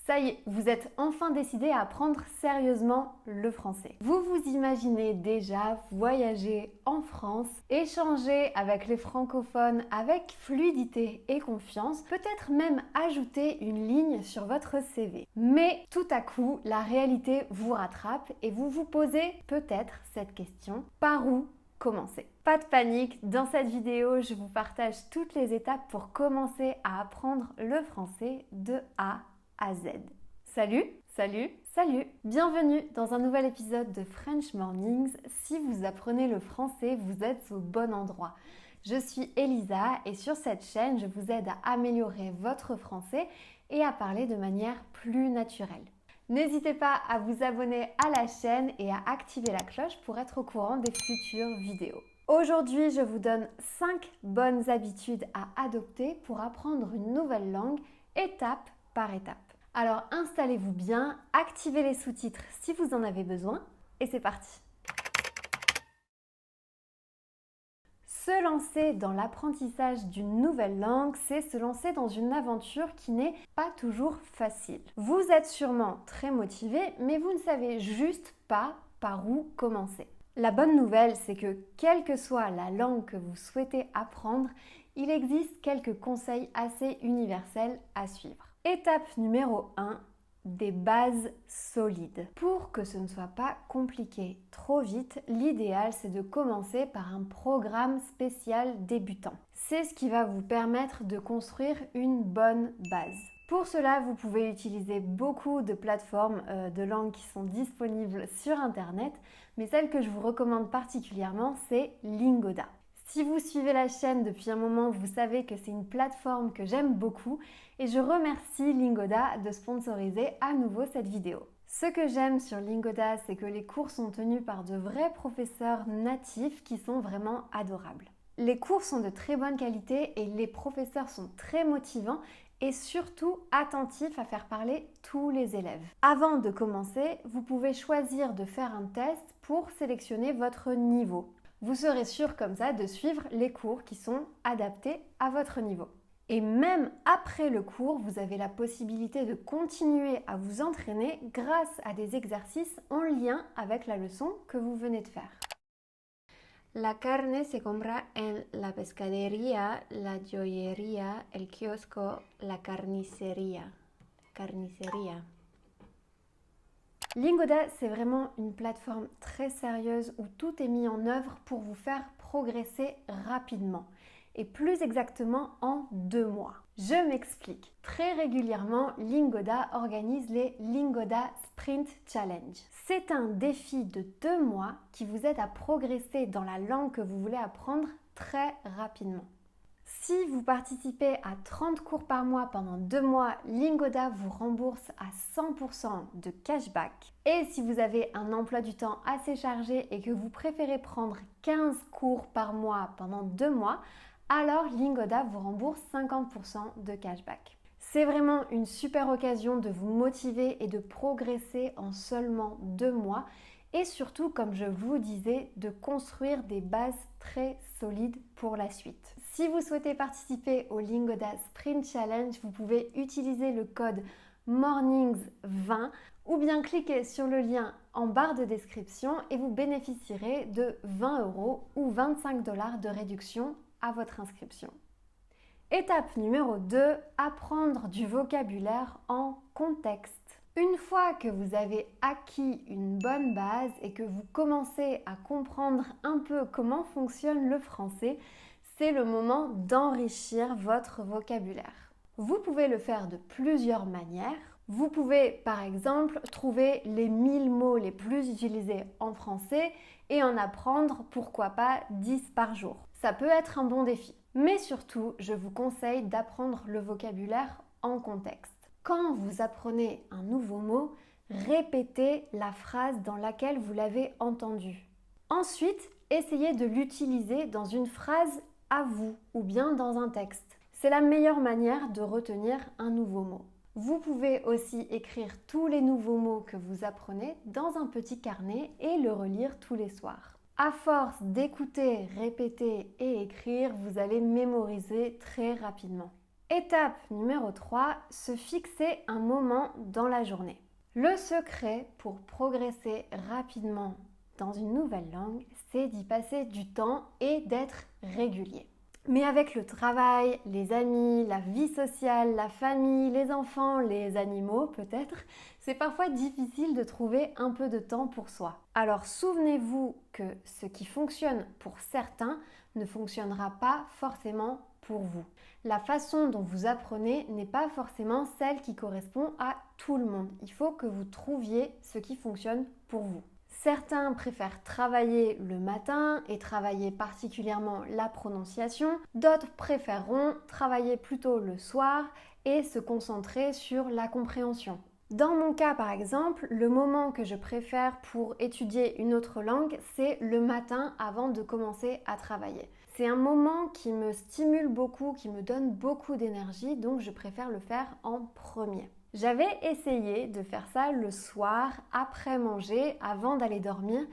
Ça y est, vous êtes enfin décidé à apprendre sérieusement le français. Vous vous imaginez déjà voyager en France, échanger avec les francophones avec fluidité et confiance, peut-être même ajouter une ligne sur votre CV. Mais tout à coup, la réalité vous rattrape et vous vous posez peut-être cette question: par où commencer? Pas de panique, dans cette vidéo, je vous partage toutes les étapes pour commencer à apprendre le français de A à Z. Salut, salut, salut! Bienvenue dans un nouvel épisode de French Mornings. Si vous apprenez le français, vous êtes au bon endroit. Je suis Elisa et sur cette chaîne, je vous aide à améliorer votre français et à parler de manière plus naturelle. N'hésitez pas à vous abonner à la chaîne et à activer la cloche pour être au courant des futures vidéos. Aujourd'hui, je vous donne 5 bonnes habitudes à adopter pour apprendre une nouvelle langue, étape par étape. Alors installez-vous bien, activez les sous-titres si vous en avez besoin et c'est parti! Se lancer dans l'apprentissage d'une nouvelle langue, c'est se lancer dans une aventure qui n'est pas toujours facile. Vous êtes sûrement très motivé, mais vous ne savez juste pas par où commencer. La bonne nouvelle, c'est que quelle que soit la langue que vous souhaitez apprendre, il existe quelques conseils assez universels à suivre. Étape numéro 1, des bases solides. Pour que ce ne soit pas compliqué trop vite, l'idéal c'est de commencer par un programme spécial débutant. C'est ce qui va vous permettre de construire une bonne base. Pour cela, vous pouvez utiliser beaucoup de plateformes de langue qui sont disponibles sur Internet, mais celle que je vous recommande particulièrement, c'est Lingoda. Si vous suivez la chaîne depuis un moment, vous savez que c'est une plateforme que j'aime beaucoup et je remercie Lingoda de sponsoriser à nouveau cette vidéo. Ce que j'aime sur Lingoda, c'est que les cours sont tenus par de vrais professeurs natifs qui sont vraiment adorables. Les cours sont de très bonne qualité et les professeurs sont très motivants et surtout attentifs à faire parler tous les élèves. Avant de commencer, vous pouvez choisir de faire un test pour sélectionner votre niveau. Vous serez sûr comme ça de suivre les cours qui sont adaptés à votre niveau. Et même après le cours, vous avez la possibilité de continuer à vous entraîner grâce à des exercices en lien avec la leçon que vous venez de faire. La carne se compra en la pescadería, la joyería, el kiosco, la carnicería. Carnicería. Lingoda, c'est vraiment une plateforme très sérieuse où tout est mis en œuvre pour vous faire progresser rapidement et plus exactement en 2 mois. Je m'explique. Très régulièrement, Lingoda organise les Lingoda Sprint Challenge. C'est un défi de 2 mois qui vous aide à progresser dans la langue que vous voulez apprendre très rapidement. Si vous participez à 30 cours par mois pendant 2 mois, Lingoda vous rembourse à 100% de cashback. Et si vous avez un emploi du temps assez chargé et que vous préférez prendre 15 cours par mois pendant 2 mois, alors Lingoda vous rembourse 50% de cashback. C'est vraiment une super occasion de vous motiver et de progresser en seulement 2 mois et surtout, comme je vous disais, de construire des bases très solides pour la suite. Si vous souhaitez participer au Lingoda Sprint Challenge, vous pouvez utiliser le code MORNINGS20 ou bien cliquer sur le lien en barre de description et vous bénéficierez de 20 € ou 25 $ de réduction à votre inscription. Étape numéro 2, apprendre du vocabulaire en contexte. Une fois que vous avez acquis une bonne base et que vous commencez à comprendre un peu comment fonctionne le français, c'est le moment d'enrichir votre vocabulaire. Vous pouvez le faire de plusieurs manières. Vous pouvez par exemple trouver les 1000 mots les plus utilisés en français et en apprendre pourquoi pas 10 par jour. Ça peut être un bon défi. Mais surtout, je vous conseille d'apprendre le vocabulaire en contexte. Quand vous apprenez un nouveau mot, répétez la phrase dans laquelle vous l'avez entendu. Ensuite, essayez de l'utiliser dans une phrase à vous ou bien dans un texte. C'est la meilleure manière de retenir un nouveau mot. Vous pouvez aussi écrire tous les nouveaux mots que vous apprenez dans un petit carnet et le relire tous les soirs. À force d'écouter, répéter et écrire, vous allez mémoriser très rapidement. Étape numéro 3, se fixer un moment dans la journée. Le secret pour progresser rapidement dans une nouvelle langue, c'est d'y passer du temps et d'être régulier. Mais avec le travail, les amis, la vie sociale, la famille, les enfants, les animaux peut-être, c'est parfois difficile de trouver un peu de temps pour soi. Alors souvenez-vous que ce qui fonctionne pour certains ne fonctionnera pas forcément pour vous. La façon dont vous apprenez n'est pas forcément celle qui correspond à tout le monde. Il faut que vous trouviez ce qui fonctionne pour vous. Certains préfèrent travailler le matin et travailler particulièrement la prononciation. D'autres préféreront travailler plutôt le soir et se concentrer sur la compréhension. Dans mon cas par exemple, le moment que je préfère pour étudier une autre langue, c'est le matin avant de commencer à travailler. C'est un moment qui me stimule beaucoup, qui me donne beaucoup d'énergie, donc je préfère le faire en premier. J'avais essayé de faire ça le soir, après manger, avant d'aller dormir,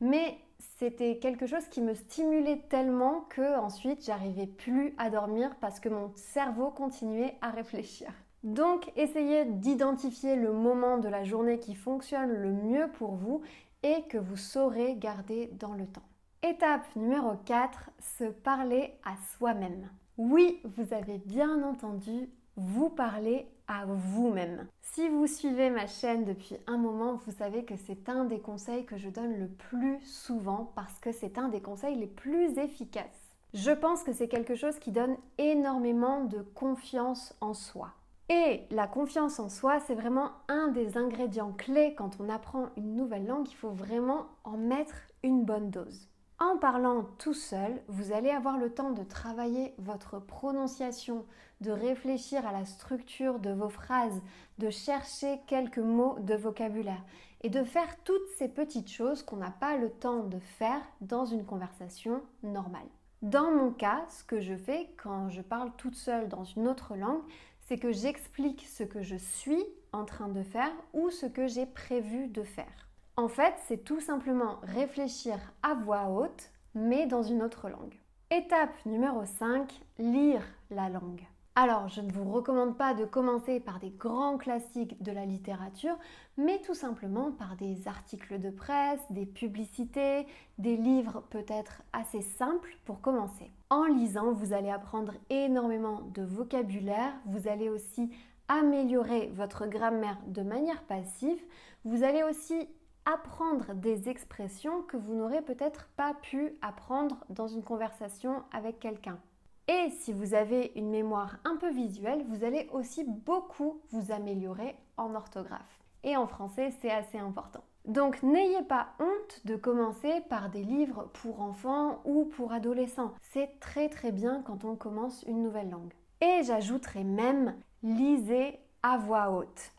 mais c'était quelque chose qui me stimulait tellement que ensuite j'arrivais plus à dormir parce que mon cerveau continuait à réfléchir. Donc essayez d'identifier le moment de la journée qui fonctionne le mieux pour vous et que vous saurez garder dans le temps. Étape numéro 4, se parler à soi-même. Oui, vous avez bien entendu, vous parlez à vous-même. Si vous suivez ma chaîne depuis un moment, vous savez que c'est un des conseils que je donne le plus souvent parce que c'est un des conseils les plus efficaces. Je pense que c'est quelque chose qui donne énormément de confiance en soi. Et la confiance en soi, c'est vraiment un des ingrédients clés quand on apprend une nouvelle langue. Il faut vraiment en mettre une bonne dose. En parlant tout seul, vous allez avoir le temps de travailler votre prononciation, de réfléchir à la structure de vos phrases, de chercher quelques mots de vocabulaire et de faire toutes ces petites choses qu'on n'a pas le temps de faire dans une conversation normale. Dans mon cas, ce que je fais quand je parle toute seule dans une autre langue, c'est que j'explique ce que je suis en train de faire ou ce que j'ai prévu de faire. En fait, c'est tout simplement réfléchir à voix haute, mais dans une autre langue. Étape numéro 5, lire la langue. Alors, je ne vous recommande pas de commencer par des grands classiques de la littérature, mais tout simplement par des articles de presse, des publicités, des livres peut-être assez simples pour commencer. En lisant, vous allez apprendre énormément de vocabulaire, vous allez aussi améliorer votre grammaire de manière passive, vous allez aussi apprendre des expressions que vous n'aurez peut-être pas pu apprendre dans une conversation avec quelqu'un. Et si vous avez une mémoire un peu visuelle, vous allez aussi beaucoup vous améliorer en orthographe. Et en français, c'est assez important. Donc n'ayez pas honte de commencer par des livres pour enfants ou pour adolescents. C'est très très bien quand on commence une nouvelle langue. Et j'ajouterai même, lisez à voix haute.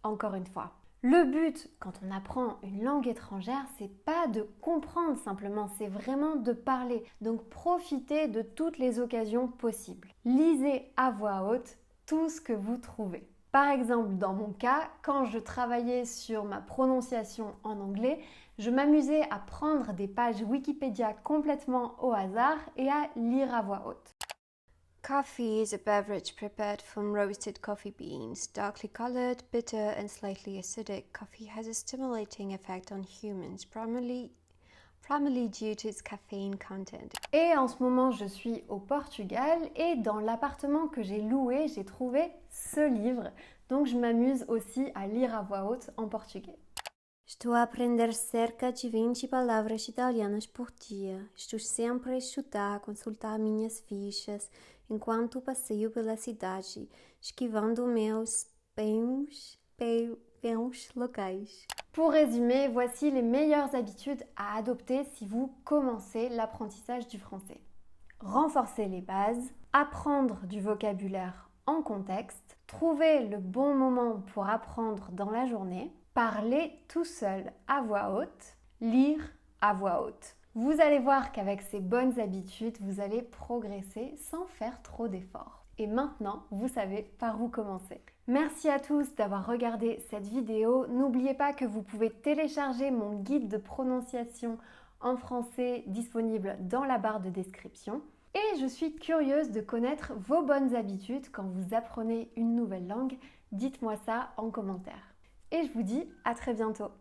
Encore une fois. Le but, quand on apprend une langue étrangère, c'est pas de comprendre simplement, c'est vraiment de parler. Donc profitez de toutes les occasions possibles. Lisez à voix haute tout ce que vous trouvez. Par exemple, dans mon cas, quand je travaillais sur ma prononciation en anglais, je m'amusais à prendre des pages Wikipédia complètement au hasard et à lire à voix haute. Coffee is a beverage prepared from roasted coffee beans. Darkly colored, bitter, and slightly acidic, coffee has a stimulating effect on humans, primarily due to its caffeine content. Et en ce moment, je suis au Portugal et dans l'appartement que j'ai loué, j'ai trouvé ce livre. Donc je m'amuse aussi à lire à voix haute en portugais. Estou a aprender cerca de 20 palavras italianas por dia. Estou sempre a estudar, a consultar minhas fichas, enquanto passeio pela cidade, esquivando meus peões locais. Pour résumer, voici les meilleures habitudes à adopter si vous commencez l'apprentissage du français. Renforcer les bases, apprendre du vocabulaire en contexte, trouver le bon moment pour apprendre dans la journée, parler tout seul à voix haute, lire à voix haute. Vous allez voir qu'avec ces bonnes habitudes, vous allez progresser sans faire trop d'efforts. Et maintenant, vous savez par où commencer. Merci à tous d'avoir regardé cette vidéo. N'oubliez pas que vous pouvez télécharger mon guide de prononciation en français disponible dans la barre de description. Et je suis curieuse de connaître vos bonnes habitudes quand vous apprenez une nouvelle langue. Dites-moi ça en commentaire. Et je vous dis à très bientôt.